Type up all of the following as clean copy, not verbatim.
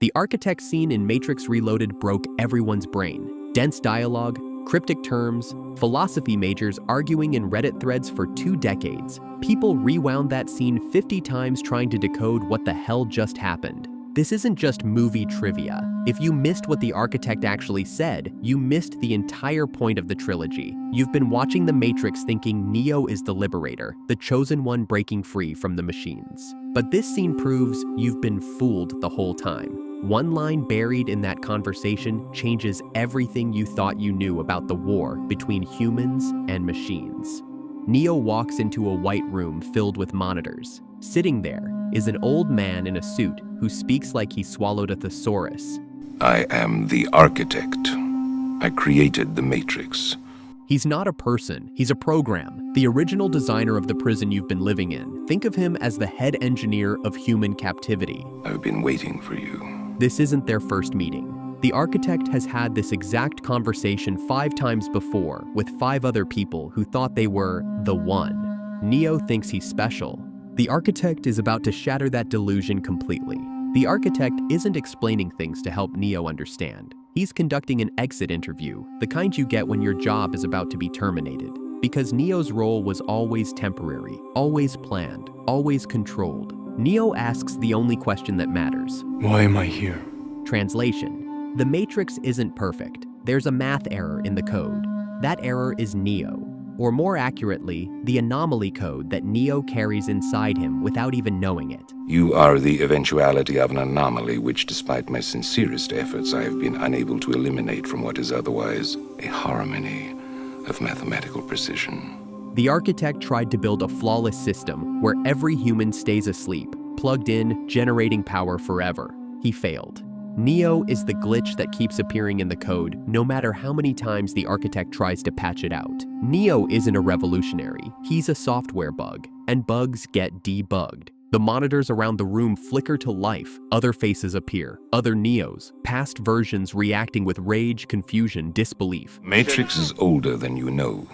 The architect scene in Matrix Reloaded broke everyone's brain. Dense dialogue, cryptic terms, philosophy majors arguing in Reddit threads for 2 decades. People rewound that scene 50 times trying to decode what the hell just happened. This isn't just movie trivia. If you missed what the architect actually said, you missed the entire point of the trilogy. You've been watching The Matrix thinking Neo is the liberator, the chosen one breaking free from the machines. But this scene proves you've been fooled the whole time. One line buried in that conversation changes everything you thought you knew about the war between humans and machines. Neo walks into a white room filled with monitors. Sitting there is an old man in a suit who speaks like he swallowed a thesaurus. I am the architect. I created the Matrix. He's not a person, he's a program, the original designer of the prison you've been living in. Think of him as the head engineer of human captivity. I've been waiting for you. This isn't their first meeting. The architect has had this exact conversation 5 times before with 5 other people who thought they were the one. Neo thinks he's special. The architect is about to shatter that delusion completely. The architect isn't explaining things to help Neo understand. He's conducting an exit interview, the kind you get when your job is about to be terminated. Because Neo's role was always temporary, always planned, always controlled. Neo asks the only question that matters. Why am I here? Translation: the Matrix isn't perfect. There's a math error in the code. That error is Neo. Or more accurately, the anomaly code that Neo carries inside him without even knowing it. You are the eventuality of an anomaly which, despite my sincerest efforts, I have been unable to eliminate from what is otherwise a harmony of mathematical precision. The architect tried to build a flawless system where every human stays asleep, plugged in, generating power forever. He failed. Neo is the glitch that keeps appearing in the code, no matter how many times the architect tries to patch it out. Neo isn't a revolutionary, he's a software bug, and bugs get debugged. The monitors around the room flicker to life, other faces appear, other Neos, past versions reacting with rage, confusion, disbelief. Matrix is older than you know.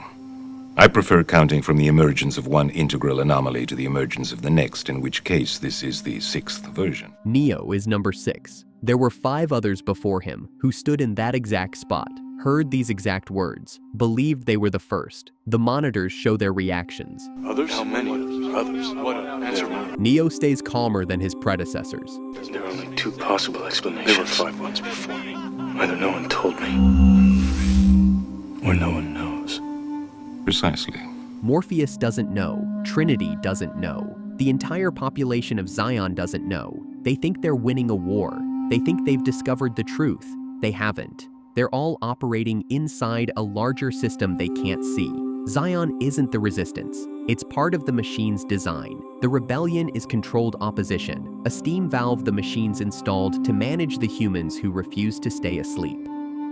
I prefer counting from the emergence of one integral anomaly to the emergence of the next, in which case this is the 6th version. Neo is number 6. There were 5 others before him who stood in that exact spot, heard these exact words, believed they were the first. The monitors show their reactions. Others? How many others? What? Answer me. Neo stays calmer than his predecessors. There are only 2 possible explanations. There were 5 ones before me. Either no one told me, or no one knows. Precisely. Morpheus doesn't know. Trinity doesn't know. The entire population of Zion doesn't know. They think they're winning a war. They think they've discovered the truth. They haven't. They're all operating inside a larger system they can't see. Zion isn't the resistance. It's part of the machine's design. The rebellion is controlled opposition, a steam valve the machines installed to manage the humans who refuse to stay asleep.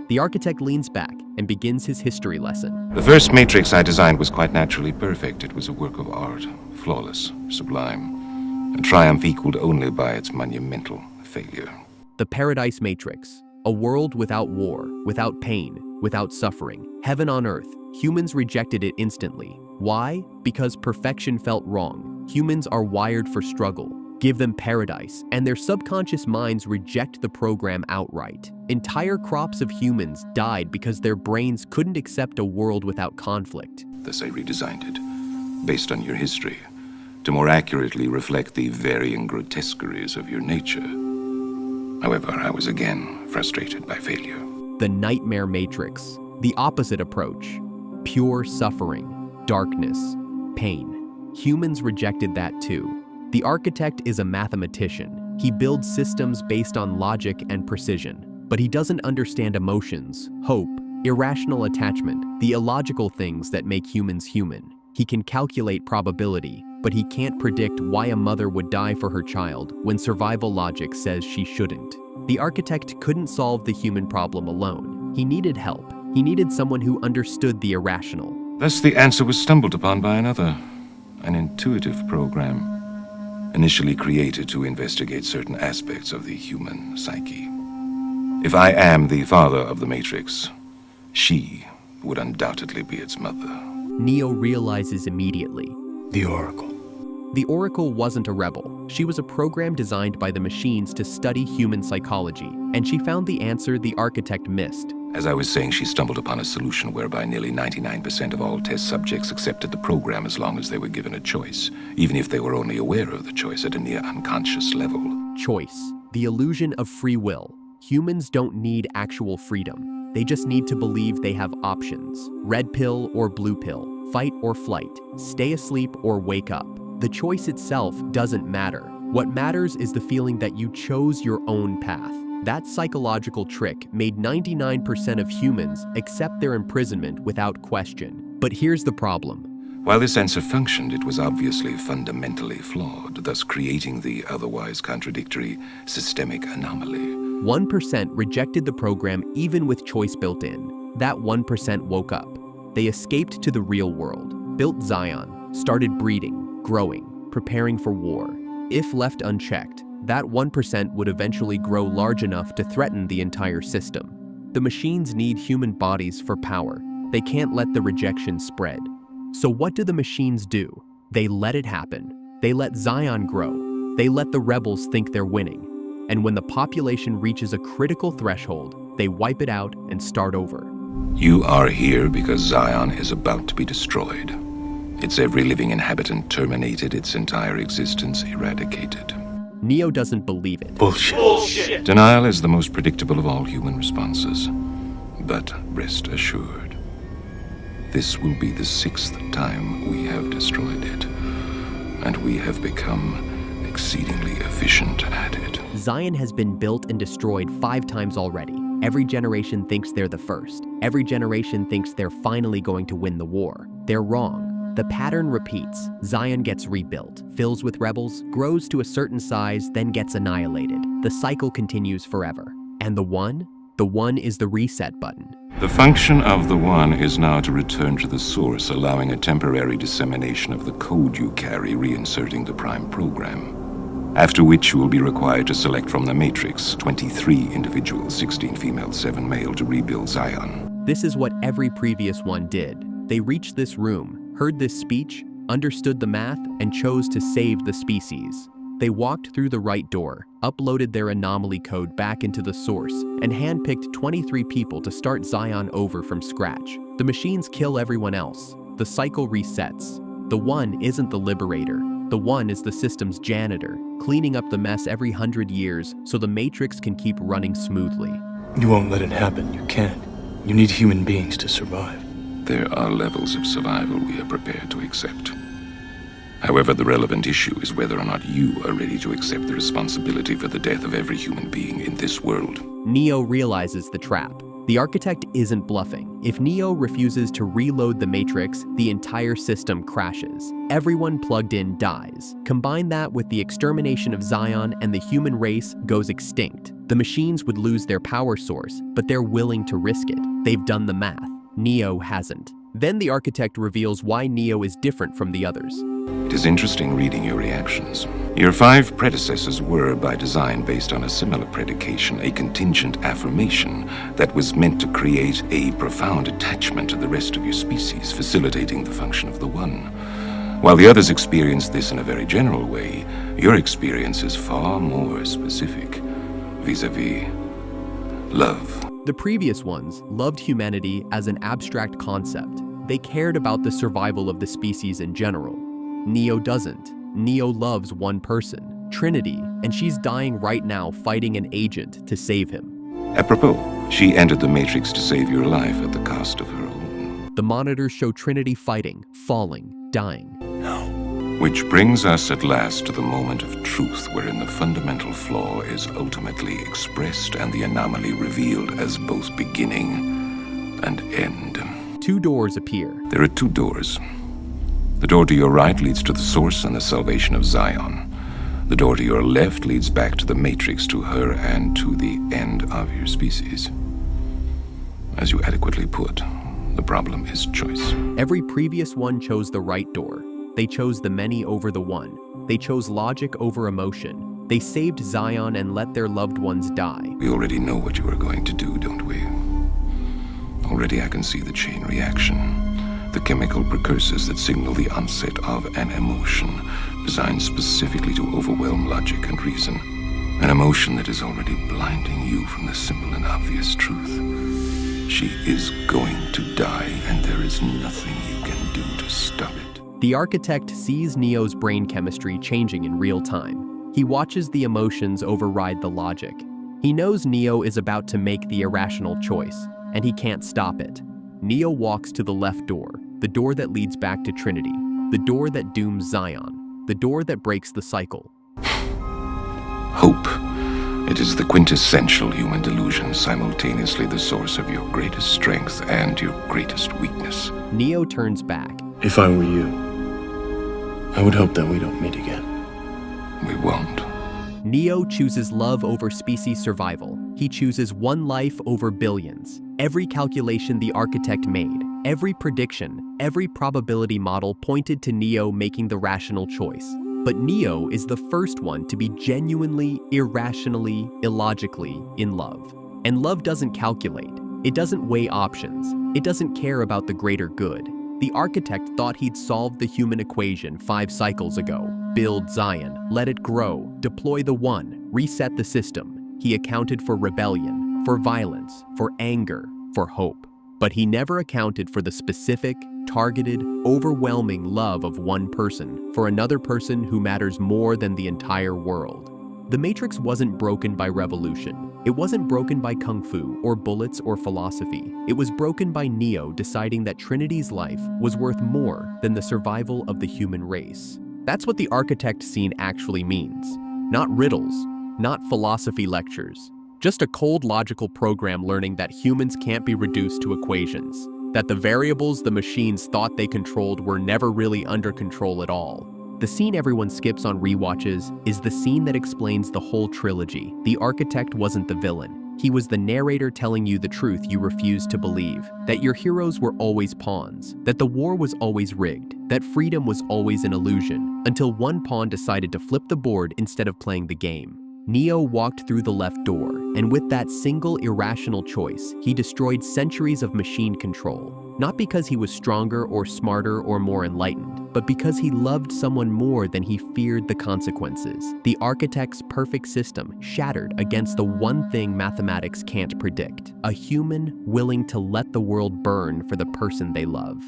The architect leans back and begins his history lesson. The first Matrix I designed was quite naturally perfect. It was a work of art, flawless, sublime, a triumph equaled only by its monumental failure. The Paradise Matrix, a world without war, without pain, without suffering, heaven on earth. Humans rejected it instantly. Why? Because perfection felt wrong. Humans are wired for struggle. Give them paradise, and their subconscious minds reject the program outright. Entire crops of humans died because their brains couldn't accept a world without conflict. Thus I redesigned it, based on your history, to more accurately reflect the varying grotesqueries of your nature. However, I was again frustrated by failure. The Nightmare Matrix, the opposite approach. Pure suffering, darkness, pain. Humans rejected that too. The architect is a mathematician. He builds systems based on logic and precision, but he doesn't understand emotions, hope, irrational attachment, the illogical things that make humans human. He can calculate probability, but he can't predict why a mother would die for her child when survival logic says she shouldn't. The architect couldn't solve the human problem alone. He needed help. He needed someone who understood the irrational. Thus the answer was stumbled upon by another, an intuitive program, initially created to investigate certain aspects of the human psyche. If I am the father of the Matrix, she would undoubtedly be its mother. Neo realizes immediately. The Oracle. The Oracle wasn't a rebel. She was a program designed by the machines to study human psychology, and she found the answer the architect missed. As I was saying, she stumbled upon a solution whereby nearly 99% of all test subjects accepted the program as long as they were given a choice, even if they were only aware of the choice at a near unconscious level. Choice, the illusion of free will. Humans don't need actual freedom. They just need to believe they have options. Red pill or blue pill, fight or flight, stay asleep or wake up. The choice itself doesn't matter. What matters is the feeling that you chose your own path. That psychological trick made 99% of humans accept their imprisonment without question. But here's the problem. While this answer functioned, it was obviously fundamentally flawed, thus creating the otherwise contradictory systemic anomaly. 1% rejected the program even with choice built in. That 1% woke up. They escaped to the real world, built Zion, started breeding, growing, preparing for war. If left unchecked, that 1% would eventually grow large enough to threaten the entire system. The machines need human bodies for power. They can't let the rejection spread. So what do the machines do? They let it happen. They let Zion grow. They let the rebels think they're winning. And when the population reaches a critical threshold, they wipe it out and start over. You are here because Zion is about to be destroyed. Its every living inhabitant terminated, its entire existence eradicated. Neo doesn't believe it. Bullshit. Denial is the most predictable of all human responses. But rest assured, this will be the 6th time we have destroyed it, and we have become exceedingly efficient at it. Zion has been built and destroyed 5 times already. Every generation thinks they're the first. Every generation thinks they're finally going to win the war. They're wrong. The pattern repeats. Zion gets rebuilt, fills with rebels, grows to a certain size, then gets annihilated. The cycle continues forever. And the One? The One is the reset button. The function of the One is now to return to the source, allowing a temporary dissemination of the code you carry, reinserting the prime program. After which you will be required to select from the matrix 23 individuals, 16 female, 7 male, to rebuild Zion. This is what every previous one did. They reached this room, heard this speech, understood the math, and chose to save the species. They walked through the right door, uploaded their anomaly code back into the source, and handpicked 23 people to start Zion over from scratch. The machines kill everyone else. The cycle resets. The One isn't the liberator. The One is the system's janitor, cleaning up the mess every 100 years so the Matrix can keep running smoothly. You won't let it happen. You can't. You need human beings to survive. There are levels of survival we are prepared to accept. However, the relevant issue is whether or not you are ready to accept the responsibility for the death of every human being in this world. Neo realizes the trap. The architect isn't bluffing. If Neo refuses to reload the Matrix, the entire system crashes. Everyone plugged in dies. Combine that with the extermination of Zion and the human race goes extinct. The machines would lose their power source, but they're willing to risk it. They've done the math. Neo hasn't. Then the architect reveals why Neo is different from the others. It is interesting reading your reactions. Your 5 predecessors were, by design, based on a similar predication, a contingent affirmation that was meant to create a profound attachment to the rest of your species, facilitating the function of the One. While the others experienced this in a very general way, your experience is far more specific, vis-a-vis love. The previous ones loved humanity as an abstract concept. They cared about the survival of the species in general. Neo doesn't. Neo loves one person, Trinity, and she's dying right now fighting an agent to save him. Apropos, she entered the Matrix to save your life at the cost of her own. The monitors show Trinity fighting, falling, dying. No. Which brings us at last to the moment of truth, wherein the fundamental flaw is ultimately expressed and the anomaly revealed as both beginning and end. 2 doors appear. There are 2 doors. The door to your right leads to the source and the salvation of Zion. The door to your left leads back to the Matrix, to her, and to the end of your species. As you adequately put, the problem is choice. Every previous one chose the right door. They chose the many over the one. They chose logic over emotion. They saved Zion and let their loved ones die. We already know what you are going to do, don't we? Already I can see the chain reaction. The chemical precursors that signal the onset of an emotion. designed specifically to overwhelm logic and reason. An emotion that is already blinding you from the simple and obvious truth. She is going to die, and there is nothing you can do to stop it. The architect sees Neo's brain chemistry changing in real time. He watches the emotions override the logic. He knows Neo is about to make the irrational choice, and he can't stop it. Neo walks to the left door, the door that leads back to Trinity, the door that dooms Zion, the door that breaks the cycle. Hope. It is the quintessential human delusion, simultaneously the source of your greatest strength and your greatest weakness. Neo turns back. If I were you, I would hope that we don't meet again. We won't. Neo chooses love over species survival. He chooses one life over billions. Every calculation the architect made, every prediction, every probability model pointed to Neo making the rational choice. But Neo is the first one to be genuinely, irrationally, illogically in love. And love doesn't calculate. It doesn't weigh options. It doesn't care about the greater good. The architect thought he'd solved the human equation 5 cycles ago. Build Zion, let it grow, deploy the One, reset the system. He accounted for rebellion, for violence, for anger, for hope. But he never accounted for the specific, targeted, overwhelming love of one person for another person who matters more than the entire world. The Matrix wasn't broken by revolution. It wasn't broken by kung fu or bullets or philosophy. It was broken by Neo deciding that Trinity's life was worth more than the survival of the human race. That's what the architect scene actually means. Not riddles, not philosophy lectures. Just a cold logical program learning that humans can't be reduced to equations. That the variables the machines thought they controlled were never really under control at all. The scene everyone skips on rewatches is the scene that explains the whole trilogy. The architect wasn't the villain. He was the narrator telling you the truth you refused to believe. That your heroes were always pawns. That the war was always rigged. That freedom was always an illusion. Until one pawn decided to flip the board instead of playing the game. Neo walked through the left door, and with that single irrational choice, he destroyed centuries of machine control. Not because he was stronger or smarter or more enlightened, but because he loved someone more than he feared the consequences. The architect's perfect system shattered against the one thing mathematics can't predict: a human willing to let the world burn for the person they love.